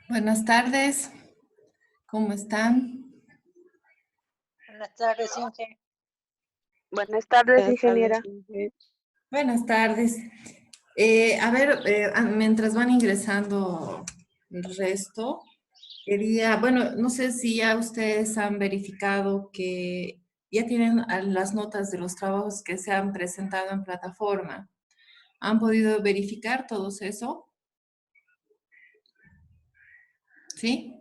Buenas tardes, ¿cómo están? Buenas tardes, Inge. Buenas tardes, ingeniera. Buenas tardes. Mientras van ingresando el resto, no sé si ya ustedes han verificado que ya tienen las notas de los trabajos que se han presentado en plataforma. ¿Han podido verificar todo eso? ¿Sí?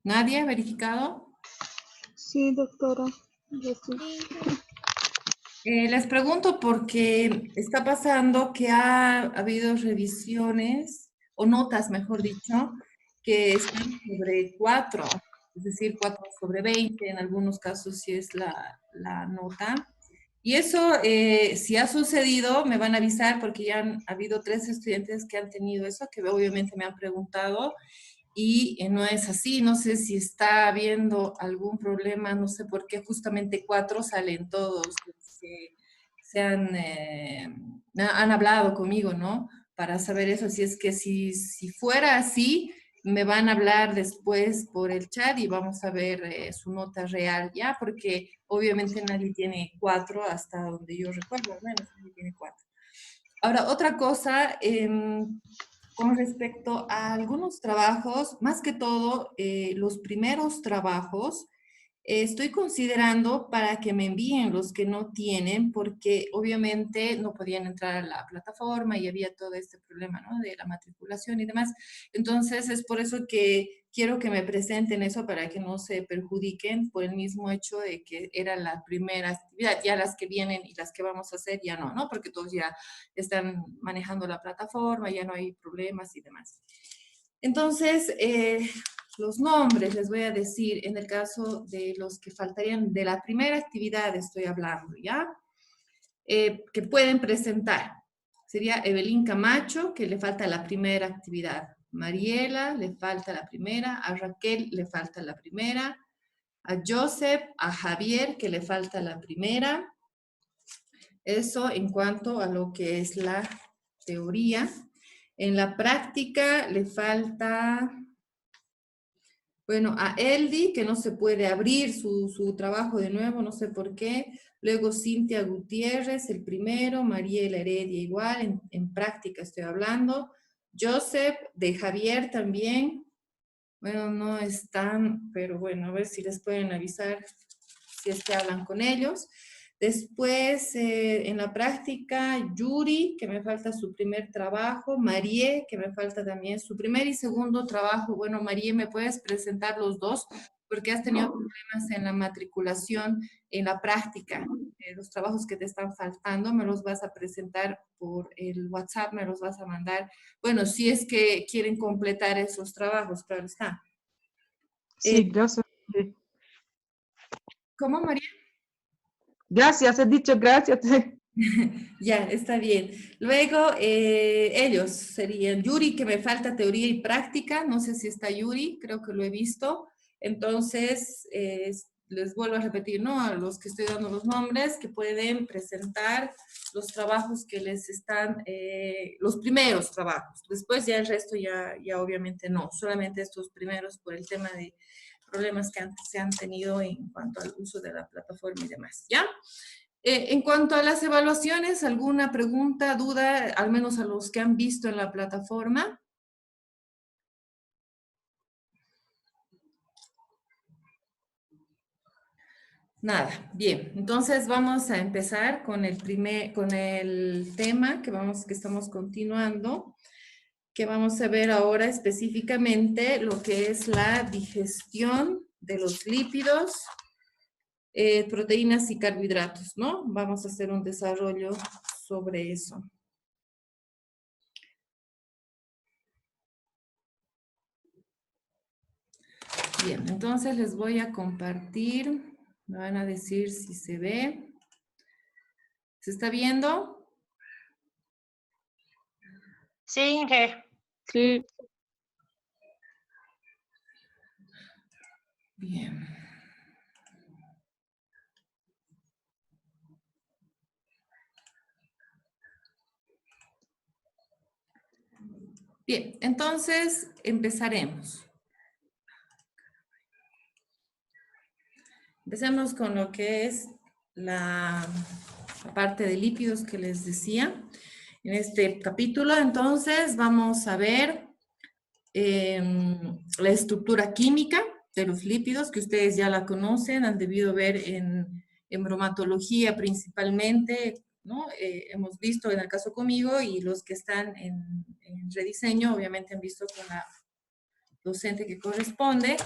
¿Nadie ha verificado? Sí, doctora. Yo sí. Les pregunto porque está pasando que ha habido revisiones, o notas, mejor dicho, que están sobre 4 es decir, 4/20, en algunos casos sí es la nota. Y eso, si ha sucedido, me van a avisar porque ya han habido 3 estudiantes que han tenido eso, que obviamente me han preguntado, y no es así. No sé si está habiendo algún problema, no sé por qué justamente 4 salen todos los que han hablado conmigo, ¿no? Para saber eso, si es que si fuera así, me van a hablar después por el chat y vamos a ver su nota real, ¿ya? Porque obviamente nadie tiene 4 hasta donde yo recuerdo, al menos nadie tiene 4. Ahora, otra cosa, con respecto a algunos trabajos, más que todo, los primeros trabajos, estoy considerando para que me envíen los que no tienen, porque obviamente no podían entrar a la plataforma y había todo este problema, ¿no? De la matriculación y demás. Entonces, es por eso que quiero que me presenten eso para que no se perjudiquen por el mismo hecho de que era la primera actividad. Ya las que vienen y las que vamos a hacer ya no, ¿no? Porque todos ya están manejando la plataforma, ya no hay problemas y demás. Entonces, los nombres les voy a decir en el caso de los que faltarían de la primera actividad, estoy hablando, ¿ya? Que pueden presentar. Sería Evelyn Camacho, que le falta la primera actividad. Mariela, le falta la primera. A Raquel, le falta la primera. A Joseph, a Javier, que le falta la primera. Eso en cuanto a lo que es la teoría. En la práctica le falta, bueno, a Eldi, que no se puede abrir su trabajo de nuevo, no sé por qué. Luego Cintia Gutiérrez, el primero. Mariela Heredia igual, en práctica estoy hablando. Joseph, de Javier también. Bueno, no están, pero bueno, a ver si les pueden avisar si es que hablan con ellos. Después, en la práctica, Yuri, que me falta su primer trabajo. Marie, que me falta también su primer y segundo trabajo. Bueno, Marie, ¿me puedes presentar los dos? Porque has tenido problemas en la matriculación, en la práctica. Los trabajos que te están faltando, me los vas a presentar por el WhatsApp, me los vas a mandar. Bueno, si es que quieren completar esos trabajos, claro está. Sí, gracias. ¿Cómo, María? Gracias, he dicho gracias. Ya, está bien. Luego, ellos serían Yuri, que me falta teoría y práctica. No sé si está Yuri, creo que lo he visto. Entonces, les vuelvo a repetir, ¿no? A los que estoy dando los nombres, que pueden presentar los trabajos que les están, los primeros trabajos. Después ya el resto ya obviamente no, solamente estos primeros por el tema de problemas que antes se han tenido en cuanto al uso de la plataforma y demás, ¿ya? En cuanto a las evaluaciones, ¿alguna pregunta, duda, al menos a los que han visto en la plataforma? Nada, bien. Entonces vamos a empezar con el tema que estamos continuando, que vamos a ver ahora específicamente lo que es la digestión de los lípidos, proteínas y carbohidratos, ¿no? Vamos a hacer un desarrollo sobre eso. Bien, entonces les voy a compartir, me van a decir si se ve. ¿Se está viendo? Sí, Inge. Sí. Bien. Bien, entonces empezaremos. Empecemos con lo que es la parte de lípidos que les decía. En este capítulo, entonces, vamos a ver la estructura química de los lípidos, que ustedes ya la conocen, han debido ver en bromatología principalmente, ¿no? Hemos visto en el caso conmigo y los que están en rediseño, obviamente han visto con la docente que corresponde.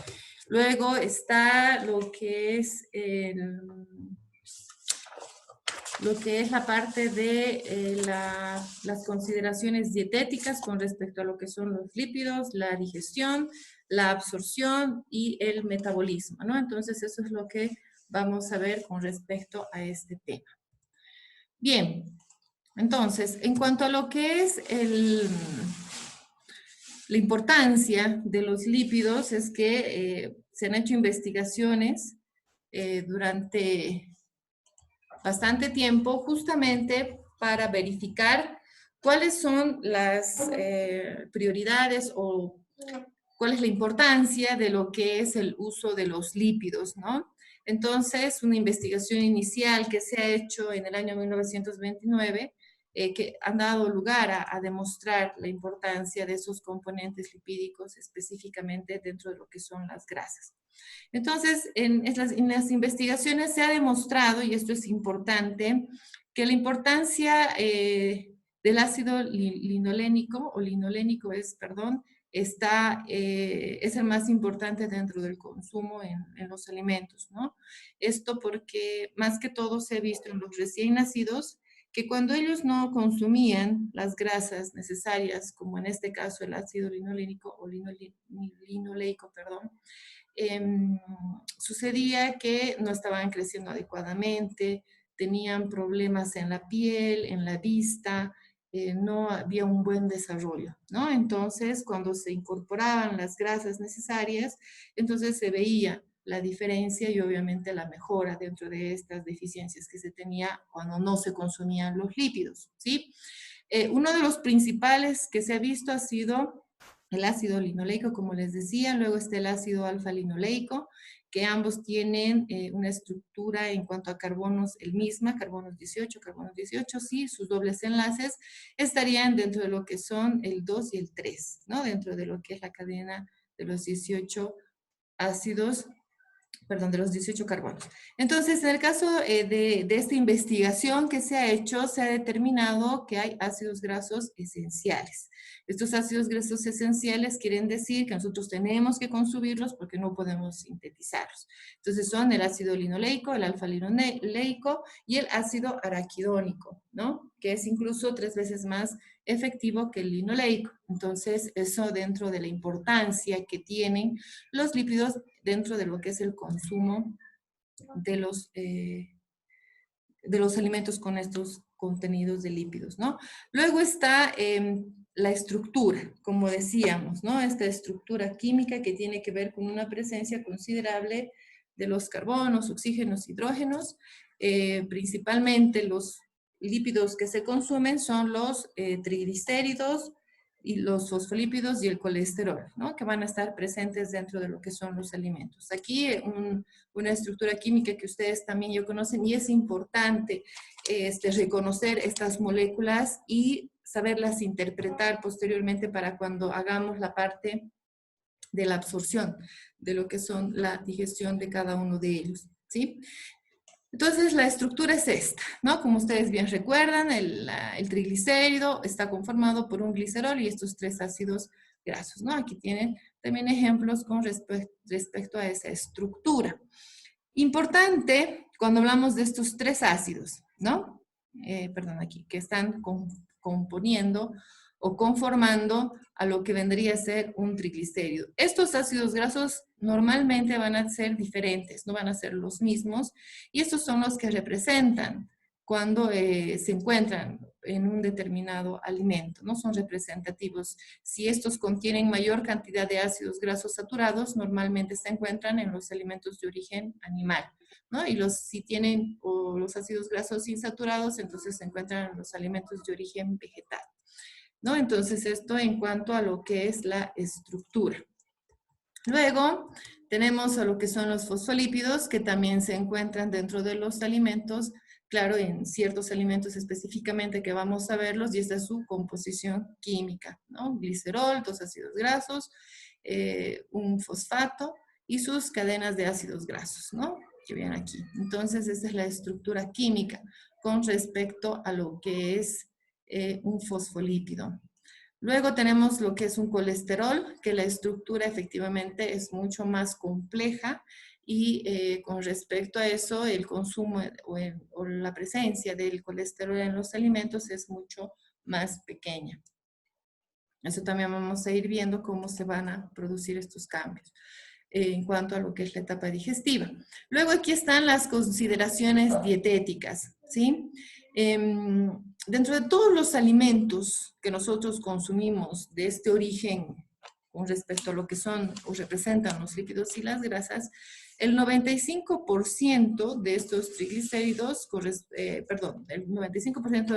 Luego está lo que es la parte de las consideraciones dietéticas con respecto a lo que son los lípidos, la digestión, la absorción y el metabolismo, ¿no? Entonces, eso es lo que vamos a ver con respecto a este tema. Bien, entonces, en cuanto a lo que es la importancia de los lípidos, es que se han hecho investigaciones durante bastante tiempo justamente para verificar cuáles son las prioridades o cuál es la importancia de lo que es el uso de los lípidos, ¿no? Entonces, una investigación inicial que se ha hecho en el año 1929, que han dado lugar a demostrar la importancia de esos componentes lipídicos específicamente dentro de lo que son las grasas. Entonces, en las investigaciones se ha demostrado, y esto es importante, que la importancia del ácido linolénico, o linolénico es, perdón, es el más importante dentro del consumo en los alimentos, ¿no? Esto porque más que todo se ha visto en los recién nacidos que cuando ellos no consumían las grasas necesarias, como en este caso el ácido linolénico o linoleico, perdón, sucedía que no estaban creciendo adecuadamente, tenían problemas en la piel, en la vista, no había un buen desarrollo, ¿no? Entonces, cuando se incorporaban las grasas necesarias, entonces se veía la diferencia y obviamente la mejora dentro de estas deficiencias que se tenía cuando no se consumían los lípidos, ¿sí? Uno de los principales que se ha visto ha sido el ácido linoleico, como les decía, luego está el ácido alfa-linoleico, que ambos tienen una estructura en cuanto a carbonos el misma, carbonos 18, sí, sus dobles enlaces estarían dentro de lo que son el 2 y el 3, ¿no? Dentro de lo que es la cadena de los 18 ácidos, perdón, de los 18 carbonos. Entonces, en el caso de esta investigación que se ha hecho, se ha determinado que hay ácidos grasos esenciales. Estos ácidos grasos esenciales quieren decir que nosotros tenemos que consumirlos porque no podemos sintetizarlos. Entonces, son el ácido linoleico, el alfa-linoleico y el ácido araquidónico, ¿no? Que es incluso 3 veces más efectivo que el linoleico. Entonces, eso dentro de la importancia que tienen los lípidos dentro de lo que es el consumo de los alimentos con estos contenidos de lípidos, ¿no? Luego está la estructura, como decíamos, ¿no? Esta estructura química que tiene que ver con una presencia considerable de los carbonos, oxígenos, hidrógenos. Principalmente los lípidos que se consumen son los triglicéridos y los fosfolípidos y el colesterol, ¿no? Que van a estar presentes dentro de lo que son los alimentos. Aquí una estructura química que ustedes también ya conocen y es importante reconocer estas moléculas y saberlas interpretar posteriormente para cuando hagamos la parte de la absorción de lo que son la digestión de cada uno de ellos, ¿sí? Entonces, la estructura es esta, ¿no? Como ustedes bien recuerdan, el triglicérido está conformado por un glicerol y estos 3 ácidos grasos, ¿no? Aquí tienen también ejemplos con respecto a esa estructura. Importante cuando hablamos de estos 3 ácidos, ¿no? Perdón, aquí, que están componiendo o conformando a lo que vendría a ser un triglicérido. Estos ácidos grasos normalmente van a ser diferentes, no van a ser los mismos, y estos son los que representan cuando se encuentran en un determinado alimento, no son representativos. Si estos contienen mayor cantidad de ácidos grasos saturados, normalmente se encuentran en los alimentos de origen animal, ¿no? Y si tienen los ácidos grasos insaturados, entonces se encuentran en los alimentos de origen vegetal, ¿no? Entonces, esto en cuanto a lo que es la estructura. Luego, tenemos a lo que son los fosfolípidos, que también se encuentran dentro de los alimentos, claro, en ciertos alimentos específicamente que vamos a verlos, y esta es su composición química, ¿no? Glicerol, 2 ácidos grasos, un fosfato y sus cadenas de ácidos grasos, ¿no? Que ven aquí. Entonces, esta es la estructura química con respecto a lo que es un fosfolípido. Luego tenemos lo que es un colesterol, que la estructura efectivamente es mucho más compleja y con respecto a eso el consumo o la presencia del colesterol en los alimentos es mucho más pequeña. Eso también vamos a ir viendo cómo se van a producir estos cambios en cuanto a lo que es la etapa digestiva. Luego aquí están las consideraciones dietéticas, ¿sí? Dentro de todos los alimentos que nosotros consumimos de este origen con respecto a lo que son o representan los lípidos y las grasas, el 95% de estos triglicéridos, el 95%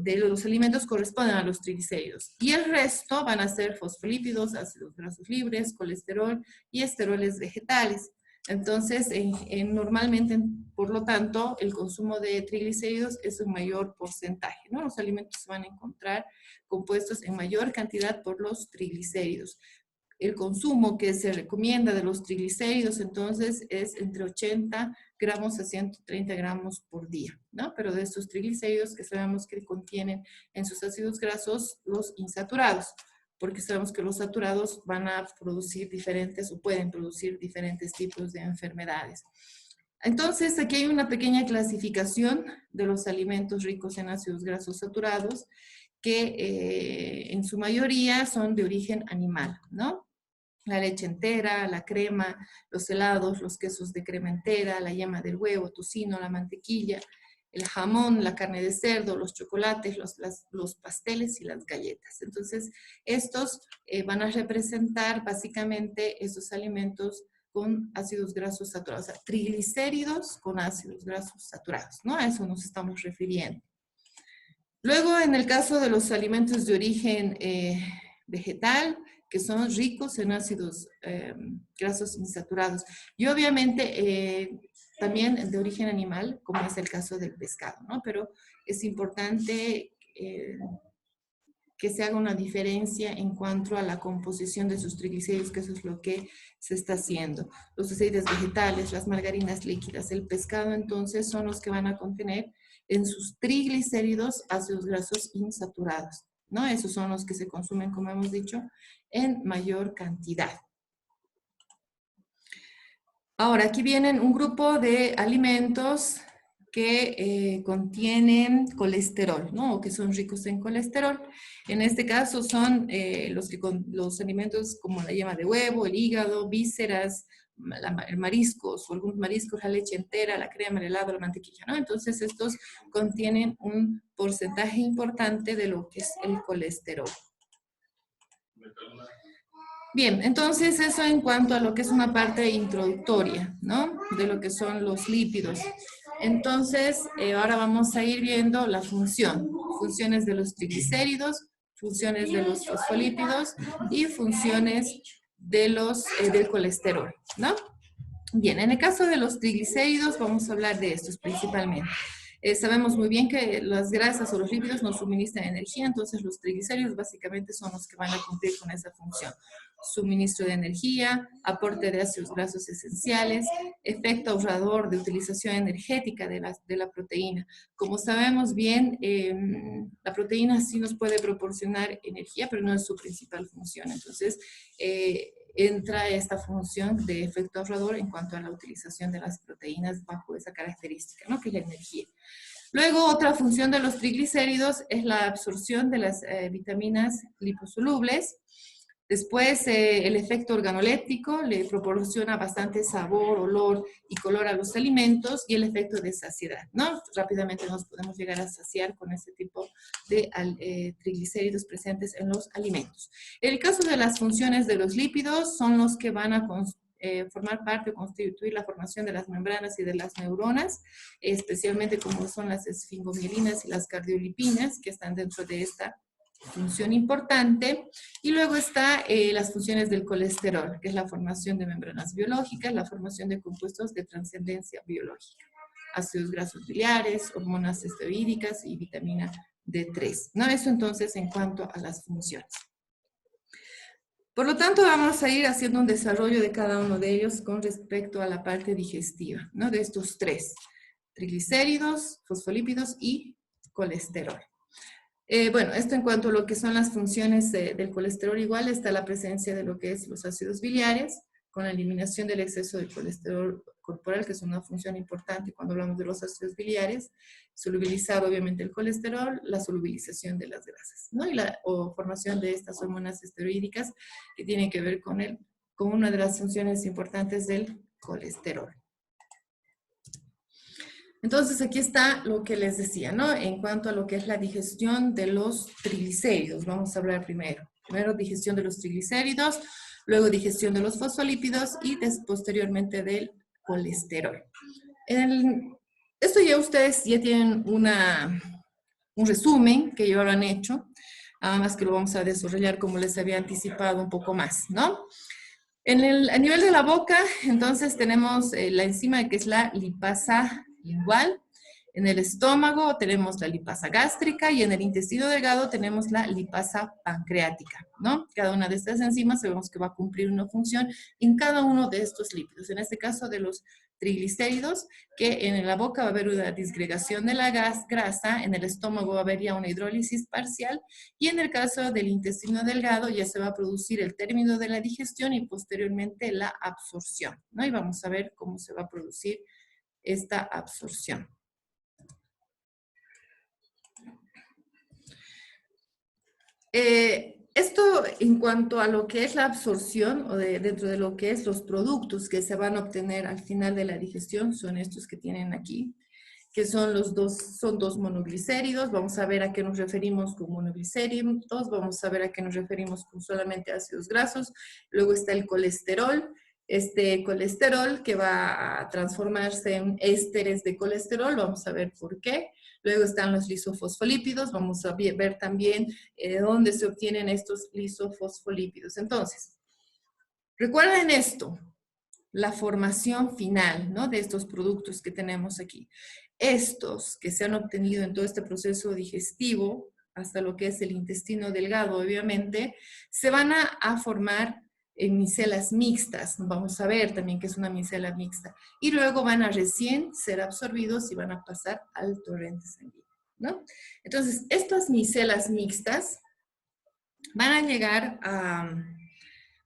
de los alimentos corresponden a los triglicéridos. Y el resto van a ser fosfolípidos, ácidos grasos libres, colesterol y esteroles vegetales. Entonces, normalmente, por lo tanto, el consumo de triglicéridos es un mayor porcentaje, ¿no? Los alimentos se van a encontrar compuestos en mayor cantidad por los triglicéridos. El consumo que se recomienda de los triglicéridos, entonces, es entre 80 gramos a 130 gramos por día, ¿no? Pero de estos triglicéridos que sabemos que contienen en sus ácidos grasos los insaturados, porque sabemos que los saturados van a producir diferentes o pueden producir diferentes tipos de enfermedades. Entonces, aquí hay una pequeña clasificación de los alimentos ricos en ácidos grasos saturados que en su mayoría son de origen animal, ¿no? La leche entera, la crema, los helados, los quesos de crema entera, la yema del huevo, tocino, la mantequilla, el jamón, la carne de cerdo, los chocolates, los pasteles y las galletas. Entonces, estos van a representar básicamente esos alimentos con ácidos grasos saturados, o sea, triglicéridos con ácidos grasos saturados, ¿no? A eso nos estamos refiriendo. Luego, en el caso de los alimentos de origen vegetal, que son ricos en ácidos grasos insaturados. Y obviamente también de origen animal, como es el caso del pescado, ¿no? Pero es importante que se haga una diferencia en cuanto a la composición de sus triglicéridos, que eso es lo que se está haciendo. Los aceites vegetales, las margarinas líquidas, el pescado, entonces, son los que van a contener en sus triglicéridos ácidos grasos insaturados, ¿no? Esos son los que se consumen, como hemos dicho, en mayor cantidad. Ahora, aquí vienen un grupo de alimentos que contienen colesterol, ¿no? O que son ricos en colesterol. En este caso son los alimentos como la yema de huevo, el hígado, vísceras, mariscos o algunos mariscos, la leche entera, la crema, el helado, la mantequilla, ¿no? Entonces estos contienen un porcentaje importante de lo que es el colesterol. Bien, entonces eso en cuanto a lo que es una parte introductoria, ¿no? De lo que son los lípidos. Entonces, ahora vamos a ir viendo la funciones de los triglicéridos, funciones de los fosfolípidos y funciones de del colesterol, ¿no? Bien, en el caso de los triglicéridos vamos a hablar de estos principalmente. Sabemos muy bien que las grasas o los lípidos nos suministran energía, entonces los triglicéridos básicamente son los que van a cumplir con esa función. Suministro de energía, aporte de ácidos grasos esenciales, efecto ahorrador de utilización energética de la proteína. Como sabemos bien, la proteína sí nos puede proporcionar energía, pero no es su principal función. Entonces, entra esta función de efecto ahorrador en cuanto a la utilización de las proteínas bajo esa característica, ¿no? Que es la energía. Luego, otra función de los triglicéridos es la absorción de las vitaminas liposolubles. Después, el efecto organoléptico le proporciona bastante sabor, olor y color a los alimentos, y el efecto de saciedad, ¿no? Rápidamente nos podemos llegar a saciar con ese tipo de triglicéridos presentes en los alimentos. En el caso de las funciones de los lípidos, son los que van a formar parte o constituir la formación de las membranas y de las neuronas, especialmente como son las esfingomielinas y las cardiolipinas, que están dentro de esta función importante. Y luego está las funciones del colesterol, que es la formación de membranas biológicas, la formación de compuestos de trascendencia biológica, ácidos grasos biliares, hormonas esteroídicas y vitamina D3. ¿No? Eso entonces en cuanto a las funciones. Por lo tanto, vamos a ir haciendo un desarrollo de cada uno de ellos con respecto a la parte digestiva, ¿no? De estos tres: triglicéridos, fosfolípidos y colesterol. Bueno, esto en cuanto a lo que son las funciones del colesterol, igual está la presencia de lo que es los ácidos biliares, con la eliminación del exceso de colesterol corporal, que es una función importante cuando hablamos de los ácidos biliares, solubilizar obviamente el colesterol, la solubilización de las grasas, ¿no? O formación de estas hormonas esteroídicas que tienen que ver con una de las funciones importantes del colesterol. Entonces, aquí está lo que les decía, ¿no? En cuanto a lo que es la digestión de los triglicéridos, vamos a hablar primero. Primero, digestión de los triglicéridos, luego digestión de los fosfolípidos y posteriormente del colesterol. Esto ya ustedes ya tienen un resumen que ya lo han hecho, nada más que lo vamos a desarrollar como les había anticipado un poco más, ¿no? A nivel de la boca, entonces tenemos la enzima que es la lipasa lingual. En el estómago tenemos la lipasa gástrica y en el intestino delgado tenemos la lipasa pancreática, ¿no? Cada una de estas enzimas sabemos que va a cumplir una función en cada uno de estos lípidos. En este caso de los triglicéridos, que en la boca va a haber una disgregación de la grasa, en el estómago va a haber ya una hidrólisis parcial y en el caso del intestino delgado ya se va a producir el término de la digestión y posteriormente la absorción, ¿no? Y vamos a ver cómo se va a producir esta absorción. Esto en cuanto a lo que es la absorción o dentro de lo que es los productos que se van a obtener al final de la digestión son estos que tienen aquí, que son dos monoglicéridos. Vamos a ver a qué nos referimos con monoglicéridos, vamos a ver a qué nos referimos con solamente ácidos grasos. Luego está el colesterol. Este colesterol que va a transformarse en ésteres de colesterol, vamos a ver por qué. Luego están los lisofosfolípidos, vamos a ver también dónde se obtienen estos lisofosfolípidos. Entonces, recuerden esto, la formación final, ¿no?, de estos productos que tenemos aquí. Estos que se han obtenido en todo este proceso digestivo, hasta lo que es el intestino delgado, obviamente, se van a formar en micelas mixtas. Vamos a ver también que es una micela mixta. Y luego van a recién ser absorbidos y van a pasar al torrente sanguíneo, ¿no? Entonces, estas micelas mixtas van a llegar a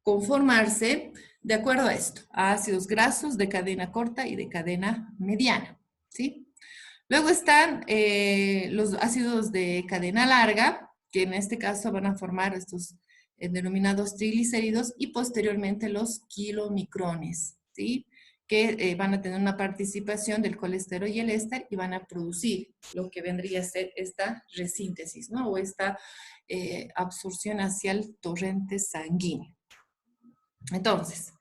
conformarse de acuerdo a esto, a ácidos grasos de cadena corta y de cadena mediana, ¿sí? Luego están los ácidos de cadena larga, que en este caso van a formar estos denominados triglicéridos, y posteriormente los kilomicrones, ¿sí?, que van a tener una participación del colesterol y el éster y van a producir lo que vendría a ser esta resíntesis, ¿no?, o esta absorción hacia el torrente sanguíneo. Entonces,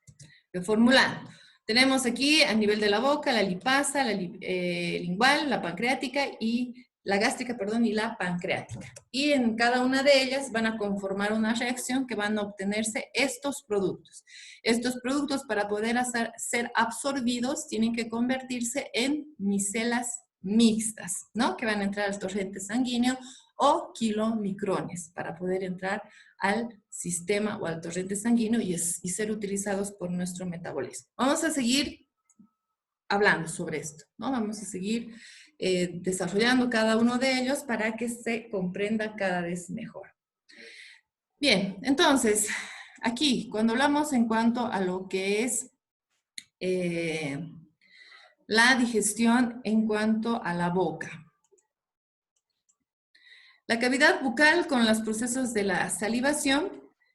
reformulando. Tenemos aquí a nivel de la boca la lipasa, la lingual, la pancreática y la gástrica, perdón, y la pancreática. Y en cada una de ellas van a conformar una reacción que van a obtenerse estos productos. Estos productos, para poder ser absorbidos, tienen que convertirse en micelas mixtas, ¿no?, que van a entrar al torrente sanguíneo, o kilomicrones para poder entrar al sistema o al torrente sanguíneo y ser utilizados por nuestro metabolismo. Vamos a seguir hablando sobre esto, ¿no? Vamos a seguir desarrollando cada uno de ellos para que se comprenda cada vez mejor. Bien, entonces, aquí, cuando hablamos en cuanto a lo que es la digestión en cuanto a la boca. La cavidad bucal con los procesos de la salivación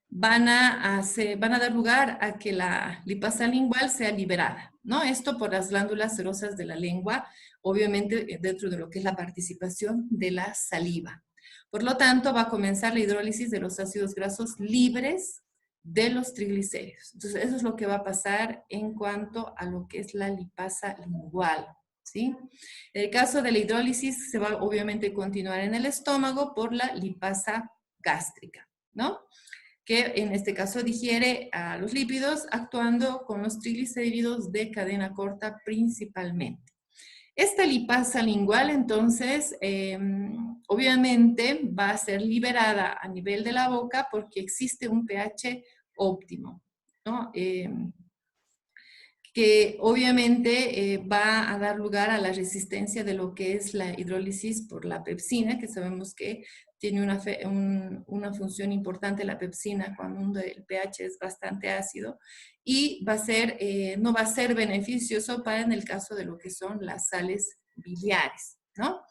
van a dar lugar a que la lipasa lingual sea liberada, ¿no? Esto por las glándulas serosas de la lengua, obviamente dentro de lo que es la participación de la saliva. Por lo tanto, va a comenzar la hidrólisis de los ácidos grasos libres de los triglicéridos. Entonces, eso es lo que va a pasar en cuanto a lo que es la lipasa lingual, ¿sí? En el caso de la hidrólisis se va obviamente a continuar en el estómago por la lipasa gástrica, ¿no?, que en este caso digiere a los lípidos actuando con los triglicéridos de cadena corta principalmente. Esta lipasa lingual, entonces, obviamente va a ser liberada a nivel de la boca porque existe un pH óptimo, ¿no?, que obviamente va a dar lugar a la resistencia de lo que es la hidrólisis por la pepsina, que sabemos que tiene una función importante la pepsina cuando el pH es bastante ácido y no va a ser beneficioso para en el caso de lo que son las sales biliares, ¿no?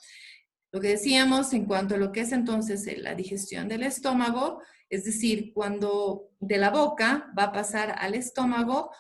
Lo que decíamos en cuanto a lo que es entonces la digestión del estómago, es decir, cuando de la boca va a pasar al estómago,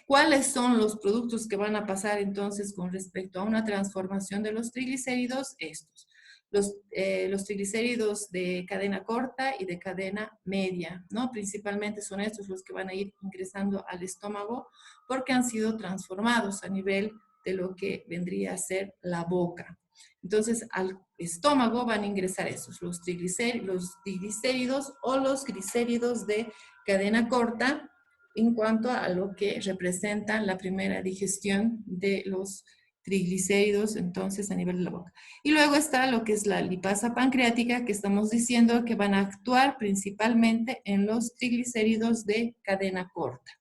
¿cuáles son los productos que van a pasar entonces con respecto a una transformación de los triglicéridos? Estos. Los triglicéridos de cadena corta y de cadena media, ¿no? Principalmente son estos los que van a ir ingresando al estómago porque han sido transformados a nivel de lo que vendría a ser la boca. Entonces, al estómago van a ingresar esos, los triglicéridos o los glicéridos de cadena corta en cuanto a lo que representa la primera digestión de los triglicéridos, entonces, a nivel de la boca. Y luego está lo que es la lipasa pancreática, que estamos diciendo que van a actuar principalmente en los triglicéridos de cadena corta.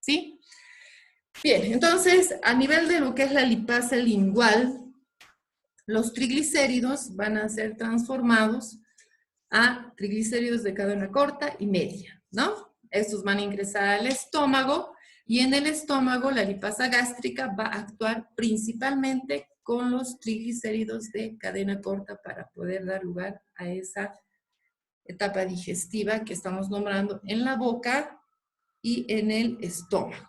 ¿Sí? Bien, entonces, a nivel de lo que es la lipasa lingual, los triglicéridos van a ser transformados a triglicéridos de cadena corta y media, ¿no? Estos van a ingresar al estómago y en el estómago la lipasa gástrica va a actuar principalmente con los triglicéridos de cadena corta para poder dar lugar a esa etapa digestiva que estamos nombrando en la boca y en el estómago.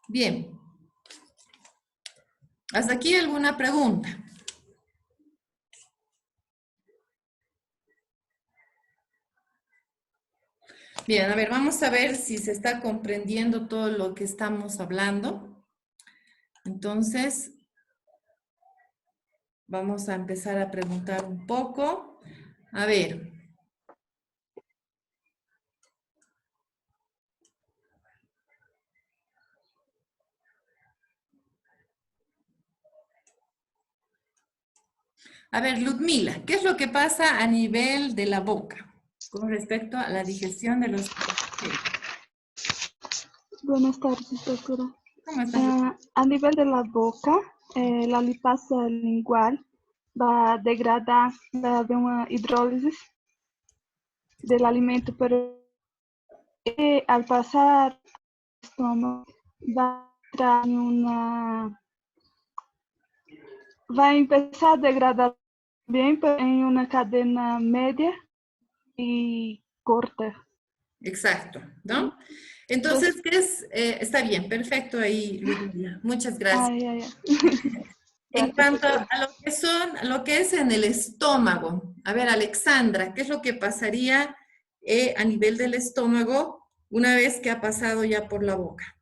Bien. ¿Hasta aquí alguna pregunta? Bien, a ver, vamos a ver si se está comprendiendo todo lo que estamos hablando. Entonces, vamos a empezar a preguntar un poco. A ver. A ver, Ludmila, ¿qué es lo que pasa a nivel de la boca con respecto a la digestión de los... Buenas tardes, doctora. ¿Cómo estás? A nivel de la boca, la lipasa lingual va a degradar, va a haber una hidrólisis del alimento, pero al pasar al estómago va a entrar en va a empezar a degradar bien en una cadena media y corta. Exacto, ¿no? Entonces, ¿qué es? Está bien, perfecto ahí, Ludmila. Muchas gracias. Ay, ay, ay. En Gracias, cuanto doctora. a lo que es en el estómago, a ver, Alexandra, ¿qué es lo que pasaría a nivel del estómago una vez que ha pasado ya por la boca?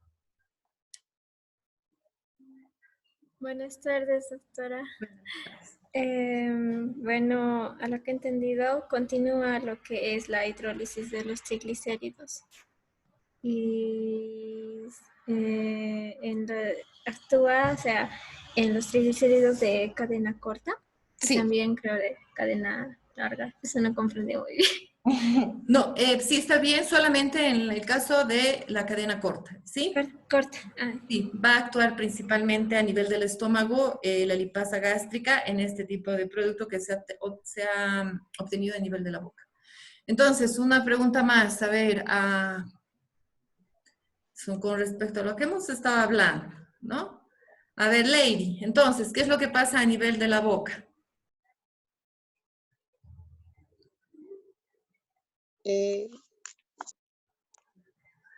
Buenas tardes, doctora. Bueno, a lo que he entendido, continúa lo que es la hidrólisis de los triglicéridos. Y actúa, o sea, en los triglicéridos de cadena corta, Sí. y también creo de cadena larga. Eso no comprendí muy bien. No, sí está bien, solamente en el caso de la cadena corta, ¿sí? Corta. Sí, va a actuar principalmente a nivel del estómago, la lipasa gástrica en este tipo de producto que se ha obtenido a nivel de la boca. Entonces, una pregunta más, a ver, con respecto a lo que hemos estado hablando, ¿no? A ver, Lady, entonces, ¿qué es lo que pasa a nivel de la boca?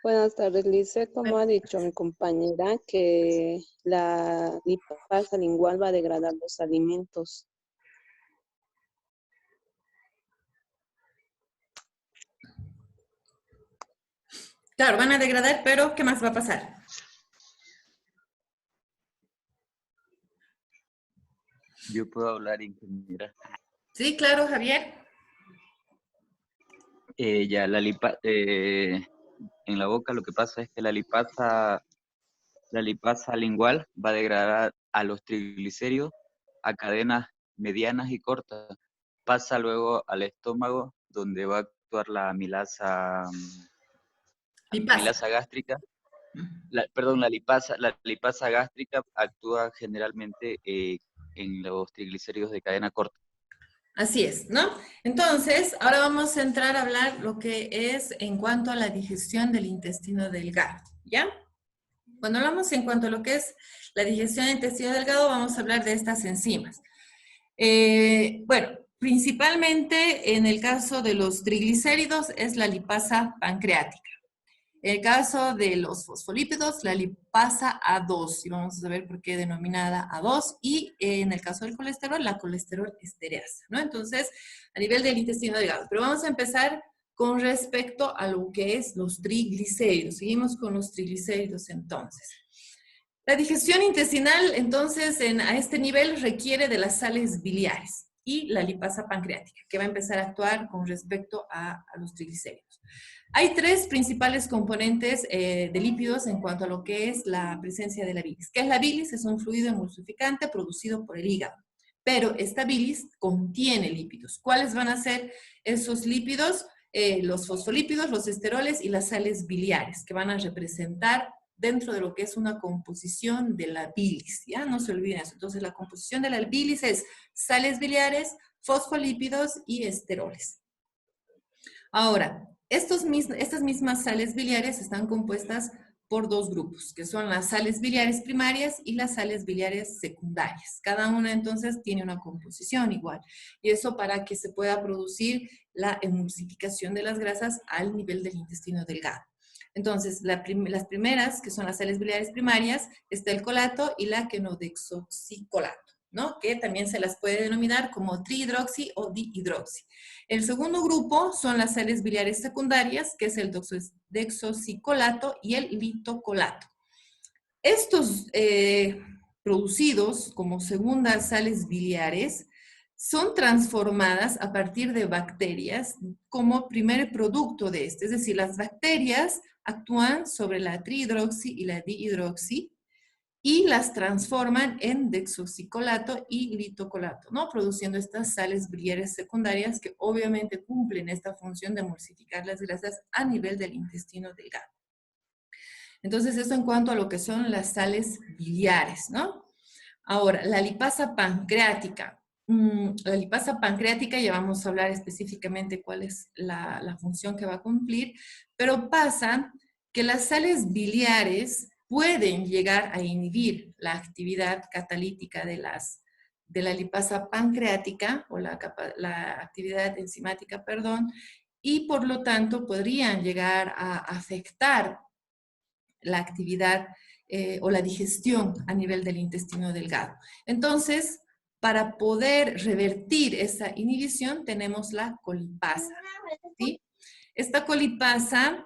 Buenas tardes, Lice. Como ha dicho mi compañera, que la lipasa lingual va a degradar los alimentos. Claro, van a degradar, pero ¿qué más va a pasar? Yo puedo hablar, ingeniera. Sí, claro, Javier. Ya en la boca lo que pasa es que la lipasa lingual va a degradar a los triglicéridos a cadenas medianas y cortas. Pasa luego al estómago, donde va a actuar la amilasa Lipasa. gástrica, La lipasa gástrica actúa generalmente en los triglicéridos de cadena corta. Así es, ¿no? Entonces, ahora vamos a entrar a hablar lo que es en cuanto a la digestión del intestino delgado, ¿ya? Cuando hablamos en cuanto a lo que es la digestión del intestino delgado, vamos a hablar de estas enzimas. Bueno, principalmente en el caso de los triglicéridos es la lipasa pancreática. En el caso de los fosfolípidos, la lipasa A2, y vamos a ver por qué denominada A2, y en el caso del colesterol, la colesterol estereasa, ¿no? Entonces, a nivel del intestino delgado. Pero vamos a empezar con respecto a lo que es los triglicéridos. Seguimos con los triglicéridos entonces. La digestión intestinal, entonces, a este nivel requiere de las sales biliares y la lipasa pancreática, que va a empezar a actuar con respecto a los triglicéridos. Hay tres principales componentes de lípidos en cuanto a lo que es la presencia de la bilis. ¿Qué es la bilis? Es un fluido emulsificante producido por el hígado, pero esta bilis contiene lípidos. ¿Cuáles van a ser esos lípidos? Los fosfolípidos, los esteroles y las sales biliares, que van a representar dentro de lo que es una composición de la bilis, ¿ya? No se olviden eso. Entonces, la composición de la bilis es sales biliares, fosfolípidos y esteroles. Ahora, estas mismas sales biliares están compuestas por dos grupos, que son las sales biliares primarias y las sales biliares secundarias. Cada una, entonces, tiene una composición igual. Y eso para que se pueda producir la emulsificación de las grasas al nivel del intestino delgado. Entonces, las primeras, que son las sales biliares primarias, está el colato y la quenodeoxicolato, ¿no? Que también se las puede denominar como trihidroxi o dihidroxi. El segundo grupo son las sales biliares secundarias, que es el deoxicolato y el litocolato. Estos producidos como segundas sales biliares son transformadas a partir de bacterias como primer producto de este. Es decir, las bacterias actúan sobre la trihidroxi y la dihidroxi y las transforman en deoxicolato y litocolato, ¿no? Produciendo estas sales biliares secundarias que obviamente cumplen esta función de emulsificar las grasas a nivel del intestino delgado. Entonces, esto en cuanto a lo que son las sales biliares, ¿no? Ahora, la lipasa pancreática. La lipasa pancreática, ya vamos a hablar específicamente cuál es la función que va a cumplir, pero pasa que las sales biliares pueden llegar a inhibir la actividad catalítica de la lipasa pancreática, o la actividad enzimática, perdón, y por lo tanto podrían llegar a afectar la actividad o la digestión a nivel del intestino delgado. Entonces, para poder revertir esa inhibición, tenemos la colipasa, ¿sí? Esta colipasa,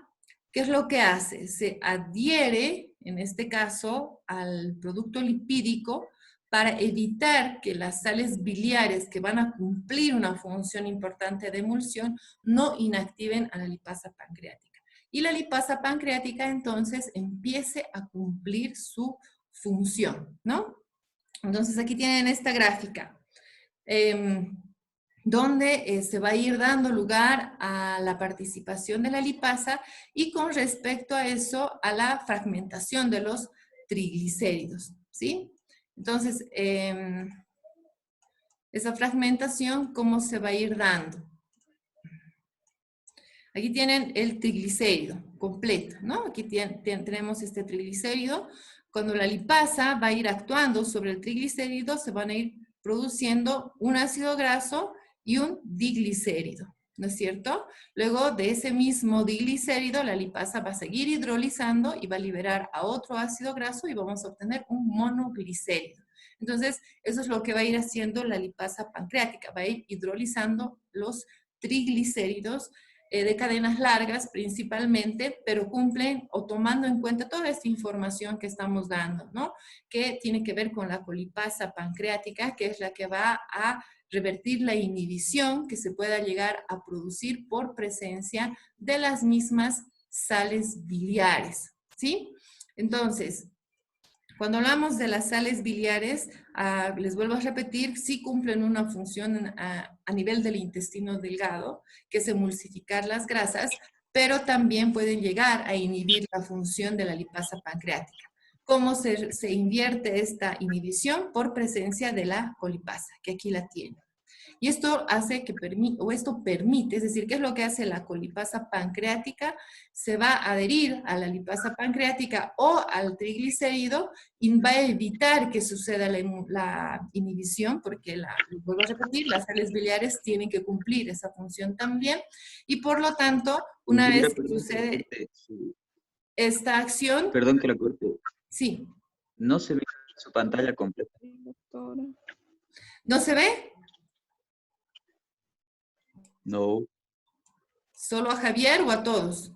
¿qué es lo que hace? Se adhiere, en este caso, al producto lipídico para evitar que las sales biliares que van a cumplir una función importante de emulsión no inactiven a la lipasa pancreática. Y la lipasa pancreática, entonces, empiece a cumplir su función, ¿no? Entonces, aquí tienen esta gráfica, donde se va a ir dando lugar a la participación de la lipasa y con respecto a eso, a la fragmentación de los triglicéridos, ¿sí? Entonces, esa fragmentación, ¿cómo se va a ir dando? Aquí tienen el triglicérido completo, ¿no? Aquí tenemos este triglicérido. Cuando la lipasa va a ir actuando sobre el triglicérido, se van a ir produciendo un ácido graso y un diglicérido, ¿no es cierto? Luego de ese mismo diglicérido, la lipasa va a seguir hidrolizando y va a liberar a otro ácido graso y vamos a obtener un monoglicérido. Entonces, eso es lo que va a ir haciendo la lipasa pancreática, va a ir hidrolizando los triglicéridos de cadenas largas principalmente, pero cumplen o tomando en cuenta toda esta información que estamos dando, ¿no? Que tiene que ver con la colipasa pancreática, que es la que va a revertir la inhibición que se pueda llegar a producir por presencia de las mismas sales biliares, ¿sí? Entonces, cuando hablamos de las sales biliares, les vuelvo a repetir, sí cumplen una función a nivel del intestino delgado, que es emulsificar las grasas, pero también pueden llegar a inhibir la función de la lipasa pancreática. ¿Cómo se invierte esta inhibición? Por presencia de la colipasa, que aquí la tiene. Y esto hace que esto permite, es decir, ¿qué es lo que hace la colipasa pancreática? Se va a adherir a la lipasa pancreática o al triglicérido y va a evitar que suceda la inhibición, porque, vuelvo a repetir, las sales biliares tienen que cumplir esa función también, y por lo tanto, una vez que sucede esta acción... Perdón que la corte. Sí. No se ve su pantalla completa. Doctora. ¿No se ve? No. ¿Solo a Javier o a todos?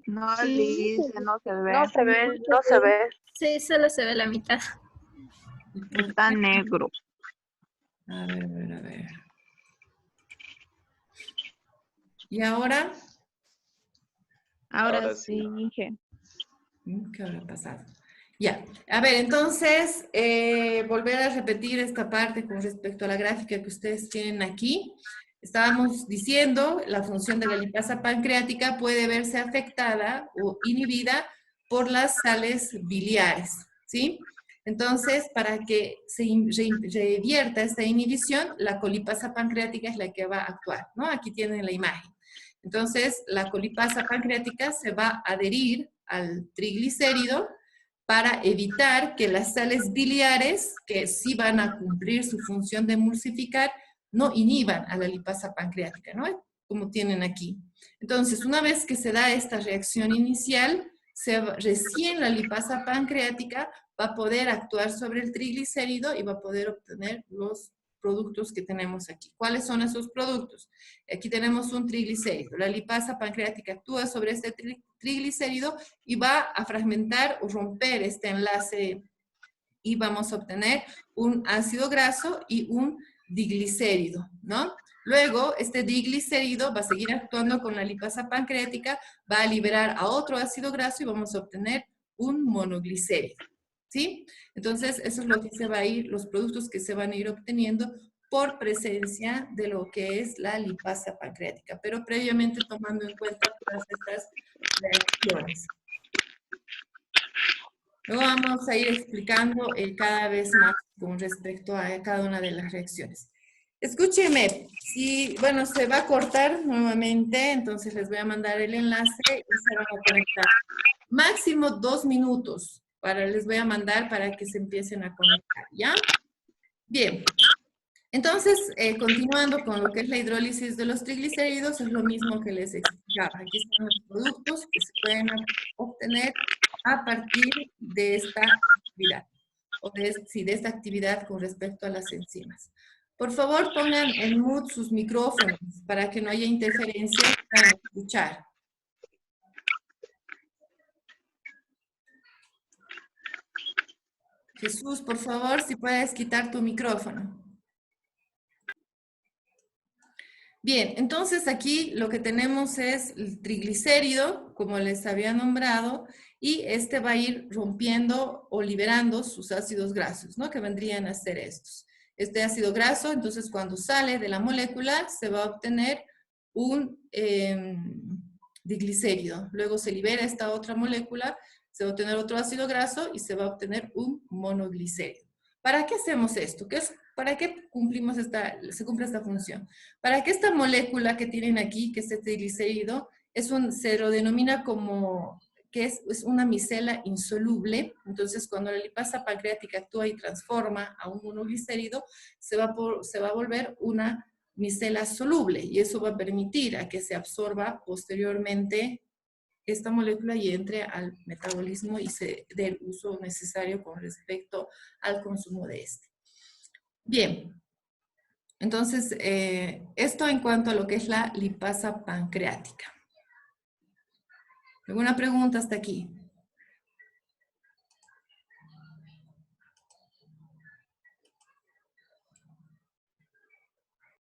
No, Sí. dice, no se ve. No se ve, no se ve. Sí, solo se ve la mitad. Está negro. A ver, a ver, a ver. ¿Y ahora? Ahora sí, Inge. ¿Qué habrá pasado? Ya. A ver, entonces, volver a repetir esta parte con respecto a la gráfica que ustedes tienen aquí. Estábamos diciendo, la función de la lipasa pancreática puede verse afectada o inhibida por las sales biliares, ¿sí? Entonces, para que se revierta esta inhibición, la colipasa pancreática es la que va a actuar, ¿no? Aquí tienen la imagen. Entonces, la colipasa pancreática se va a adherir al triglicérido para evitar que las sales biliares, que sí van a cumplir su función de emulsificar, no inhiban a la lipasa pancreática, ¿no? Como tienen aquí. Entonces, una vez que se da esta reacción inicial, recién la lipasa pancreática va a poder actuar sobre el triglicérido y va a poder obtener los productos que tenemos aquí. ¿Cuáles son esos productos? Aquí tenemos un triglicérido. La lipasa pancreática actúa sobre este triglicérido y va a fragmentar o romper este enlace y vamos a obtener un ácido graso y un diglicérido, ¿no? Luego, este diglicérido va a seguir actuando con la lipasa pancreática, va a liberar a otro ácido graso y vamos a obtener un monoglicérido, ¿sí? Entonces, eso es lo que se va a ir, los productos que se van a ir obteniendo por presencia de lo que es la lipasa pancreática, pero previamente tomando en cuenta todas estas reacciones. Luego vamos a ir explicando cada vez más con respecto a cada una de las reacciones. Escúchenme, bueno, se va a cortar nuevamente, entonces les voy a mandar el enlace y se van a conectar. Máximo 2 minutos les voy a mandar para que se empiecen a conectar, ¿ya? Bien. Entonces, continuando con lo que es la hidrólisis de los triglicéridos, es lo mismo que les explicaba. Aquí están los productos que se pueden obtener a partir de esta actividad, o de esta actividad con respecto a las enzimas. Por favor, pongan en mute sus micrófonos para que no haya interferencia y puedan escuchar. Jesús, por favor, si puedes quitar tu micrófono. Bien, entonces aquí lo que tenemos es el triglicérido, como les había nombrado, y este va a ir rompiendo o liberando sus ácidos grasos, ¿no? Que vendrían a ser estos. Este ácido graso, entonces cuando sale de la molécula, se va a obtener un diglicérido. Luego se libera esta otra molécula, se va a obtener otro ácido graso y se va a obtener un monoglicérido. ¿Para qué hacemos esto? ¿Para qué se cumple esta función? Para que esta molécula que tienen aquí, que es este triglicérido, se lo denomina como que es una micela insoluble. Entonces, cuando la lipasa pancreática actúa y transforma a un monoglicérido, se va a volver una micela soluble y eso va a permitir a que se absorba posteriormente esta molécula y entre al metabolismo y se dé el uso necesario con respecto al consumo de este. Bien, entonces esto en cuanto a lo que es la lipasa pancreática. ¿Alguna pregunta hasta aquí?